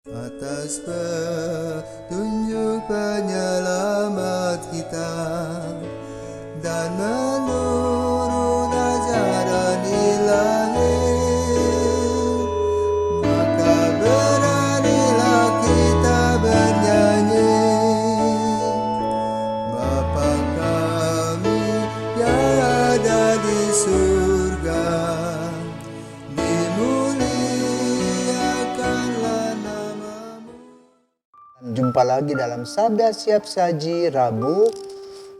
Atas petunjuk penyelamat kita dan menurut ajaran ilahi, maka beranilah kita bernyanyi. Bapa kami yang ada di surga, dimuliakanlah namamu. Jumpa lagi dalam Sabda Siap Saji Rabu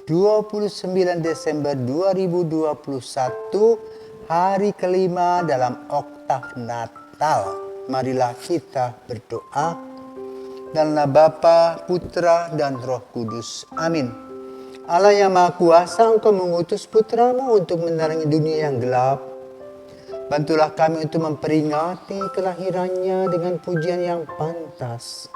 29 Desember 2021, hari kelima dalam oktav Natal. Marilah kita berdoa. Dalam nama Bapa, Putra, dan Roh Kudus. Amin. Allah yang Maha Kuasa, Engkau mengutus Putramu untuk menerangi dunia yang gelap. Bantulah kami untuk memperingati kelahirannya dengan pujian yang pantas.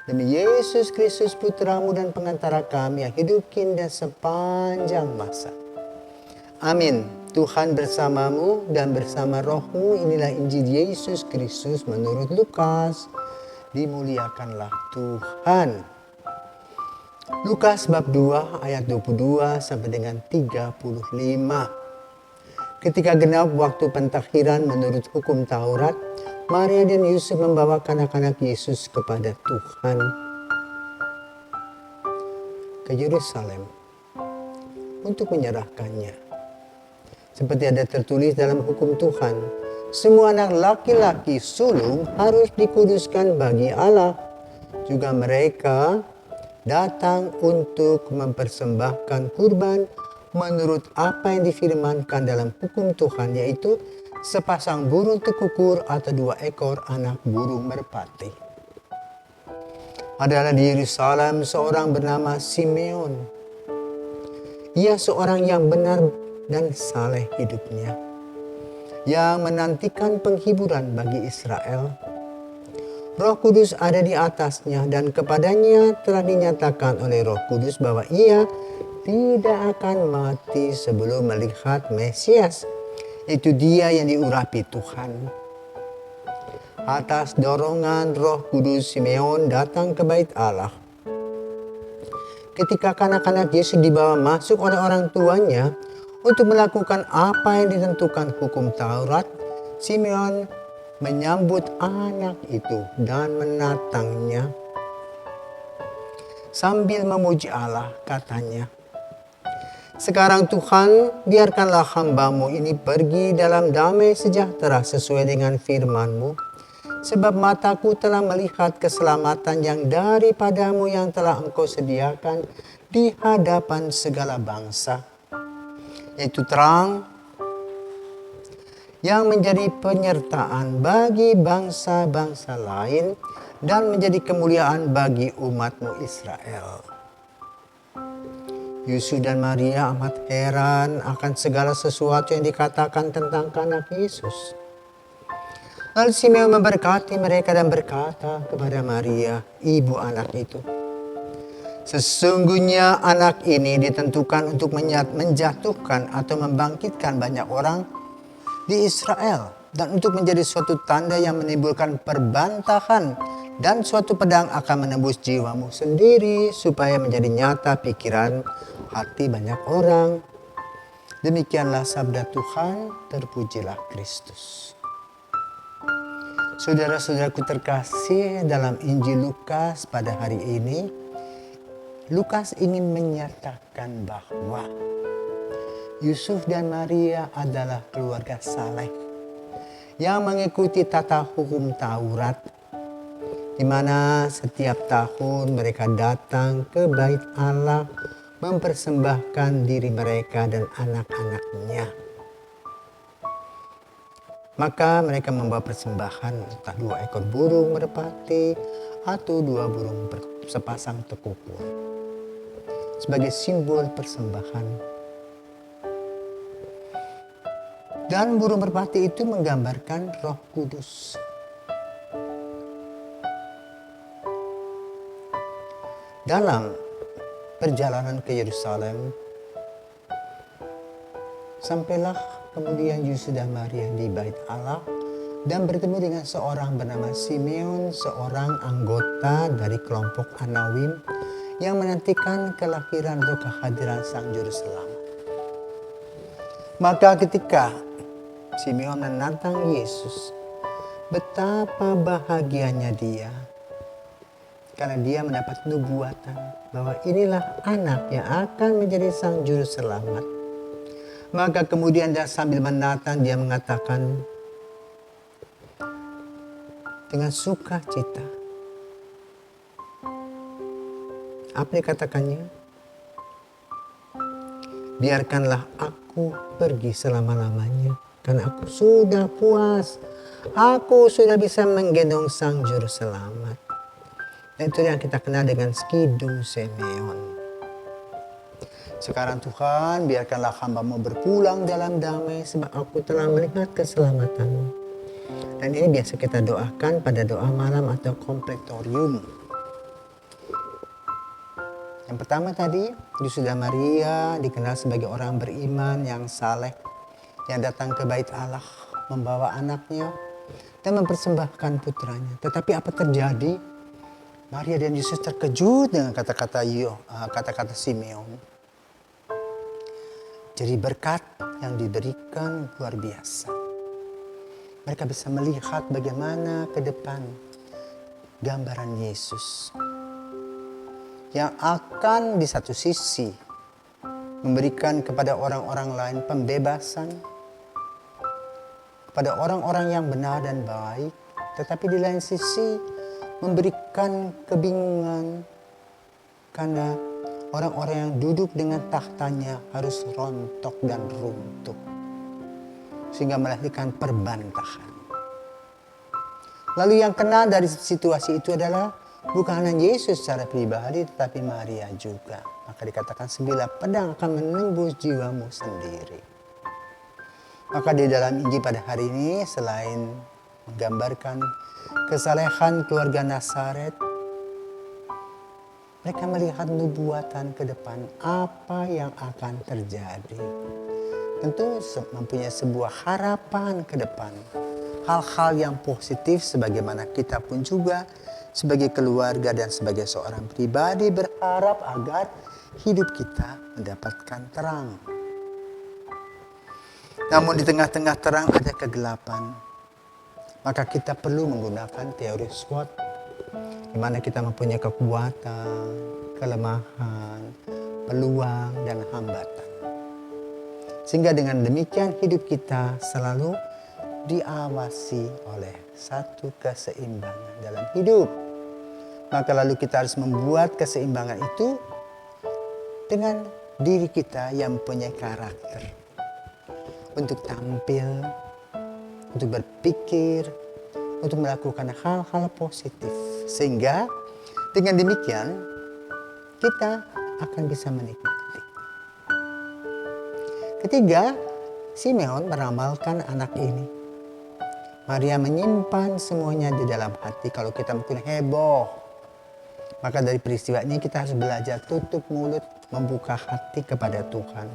Demi Yesus Kristus Putramu dan pengantara kami yang hidup kini dan sepanjang masa. Amin. Tuhan bersamamu dan bersama rohmu. Inilah Injil Yesus Kristus menurut Lukas. Dimuliakanlah Tuhan. Lukas bab 2 ayat 22 sampai dengan 35. Ketika genap waktu pentakhiran menurut hukum Taurat, Maria dan Yusuf membawa anak-anak Yesus kepada Tuhan ke Yerusalem untuk menyerahkannya. Seperti ada tertulis dalam hukum Tuhan, semua anak laki-laki sulung harus dikuduskan bagi Allah. Juga mereka datang untuk mempersembahkan kurban menurut apa yang difirmankan dalam hukum Tuhan, yaitu sepasang burung tekukur atau 2 ekor anak burung merpati. Adalah di Yerusalem seorang bernama Simeon. Ia seorang yang benar dan saleh hidupnya, yang menantikan penghiburan bagi Israel. Roh Kudus ada di atasnya dan kepadanya telah dinyatakan oleh Roh Kudus bahwa ia tidak akan mati sebelum melihat Mesias. Itu dia yang diurapi Tuhan. Atas dorongan Roh Kudus, Simeon datang ke bait Allah. Ketika kanak-kanak Yesus dibawa masuk oleh orang tuanya untuk melakukan apa yang ditentukan hukum Taurat, Simeon menyambut anak itu dan menatangnya. Sambil memuji Allah, katanya, "Sekarang Tuhan, biarkanlah hamba-Mu ini pergi dalam damai sejahtera sesuai dengan firman-Mu. Sebab mataku telah melihat keselamatan yang daripada-Mu yang telah Engkau sediakan di hadapan segala bangsa, yaitu terang yang menjadi penyertaan bagi bangsa-bangsa lain dan menjadi kemuliaan bagi umat-Mu Israel." Yusuf dan Maria amat heran akan segala sesuatu yang dikatakan tentang anak Yesus. Lalu Simeon memberkati mereka dan berkata kepada Maria, ibu anak itu, "Sesungguhnya anak ini ditentukan untuk menjatuhkan atau membangkitkan banyak orang di Israel, dan untuk menjadi suatu tanda yang menimbulkan perbantahan, dan suatu pedang akan menembus jiwamu sendiri supaya menjadi nyata pikiran hati banyak orang." Demikianlah sabda Tuhan, terpujilah Kristus. Saudara-saudaraku terkasih, dalam Injil Lukas pada hari ini, Lukas ingin menyatakan bahwa Yusuf dan Maria adalah keluarga saleh yang mengikuti tata hukum Taurat, di mana setiap tahun mereka datang ke bait Allah mempersembahkan diri mereka dan anak-anaknya. Maka mereka membawa persembahan entah 2 ekor burung merpati atau 2 burung sepasang tekukur sebagai simbol persembahan. Dan burung merpati itu menggambarkan Roh Kudus. Dalam perjalanan ke Yerusalem, sampailah kemudian Yusuf dan Maria di bait Allah dan bertemu dengan seorang bernama Simeon, seorang anggota dari kelompok Anawim yang menantikan kelahiran atau kehadiran Sang Juru Selamat. Maka ketika Simeon menantang Yesus, betapa bahagianya dia karena dia mendapat nubuatan bahwa inilah anak yang akan menjadi Sang Juru Selamat. Maka kemudian dia sambil menatang, dia mengatakan dengan sukacita. Apa dikatakannya? Biarkanlah aku pergi selama-lamanya, karena aku sudah puas. Aku sudah bisa menggendong Sang Juru Selamat. Dan itu yang kita kenal dengan Skidum Simeon. Sekarang Tuhan, biarkanlah hamba-Mu berpulang dalam damai, sebab aku telah melihat keselamatan-Mu. Dan ini biasa kita doakan pada doa malam atau komplektorium. Yang pertama tadi, Yusuf dan Maria dikenal sebagai orang beriman yang saleh, yang datang ke bait Allah, membawa anaknya dan mempersembahkan putranya. Tetapi apa terjadi? Maria dan Yusuf terkejut dengan kata-kata Simeon. Jadi berkat yang diberikan luar biasa. Mereka bisa melihat bagaimana ke depan gambaran Yesus yang akan di satu sisi memberikan kepada orang-orang lain pembebasan, kepada orang-orang yang benar dan baik, tetapi di lain sisi memberikan kebingungan karena orang-orang yang duduk dengan tahtanya harus rontok dan runtuh, sehingga melahirkan perbantahan. Lalu yang kena dari situasi itu adalah bukan hanya Yesus secara pribadi, tetapi Maria juga. Maka dikatakan 9 pedang akan menembus jiwamu sendiri. Maka di dalam Injil pada hari ini, selain menggambarkan kesalehan keluarga Nazaret, mereka melihat nubuatan ke depan apa yang akan terjadi. Tentu mempunyai sebuah harapan ke depan. Hal-hal yang positif sebagaimana kita pun juga sebagai keluarga dan sebagai seorang pribadi berharap agar hidup kita mendapatkan terang. Namun di tengah-tengah terang ada kegelapan. Maka kita perlu menggunakan teori SWOT, di mana kita mempunyai kekuatan, kelemahan, peluang, dan hambatan. Sehingga dengan demikian hidup kita selalu diawasi oleh satu keseimbangan dalam hidup. Maka lalu kita harus membuat keseimbangan itu dengan diri kita yang mempunyai karakter. Untuk tampil, untuk berpikir, untuk melakukan hal-hal positif. Sehingga dengan demikian kita akan bisa menikmati. Ketiga, Simeon meramalkan anak ini. Maria menyimpan semuanya di dalam hati. Kalau kita mungkin heboh, maka dari peristiwa ini kita harus belajar tutup mulut, membuka hati kepada Tuhan.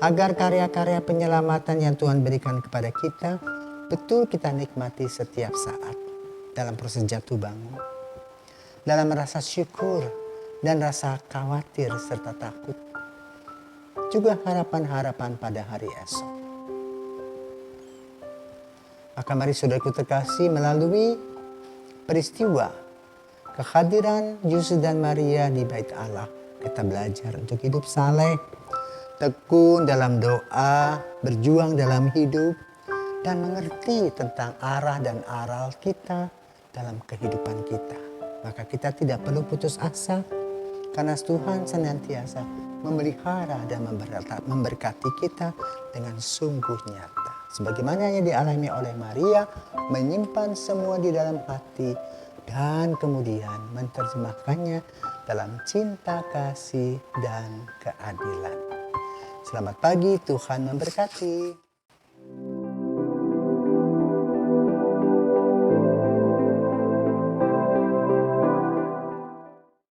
Agar karya-karya penyelamatan yang Tuhan berikan kepada kita, betul kita nikmati setiap saat. Dalam proses jatuh bangun, dalam rasa syukur dan rasa khawatir serta takut. Juga harapan-harapan pada hari esok. Maka mari saudaraku terkasih, melalui peristiwa kehadiran Yusuf dan Maria di bait Allah, kita belajar untuk hidup saleh, tekun dalam doa, berjuang dalam hidup, dan mengerti tentang arah dan aral kita dalam kehidupan kita. Maka kita tidak perlu putus asa, karena Tuhan senantiasa memelihara dan memberkati kita dengan sungguh nyata. Sebagaimana yang dialami oleh Maria, menyimpan semua di dalam hati dan kemudian menerjemahkannya dalam cinta, kasih, dan keadilan. Selamat pagi, Tuhan memberkati.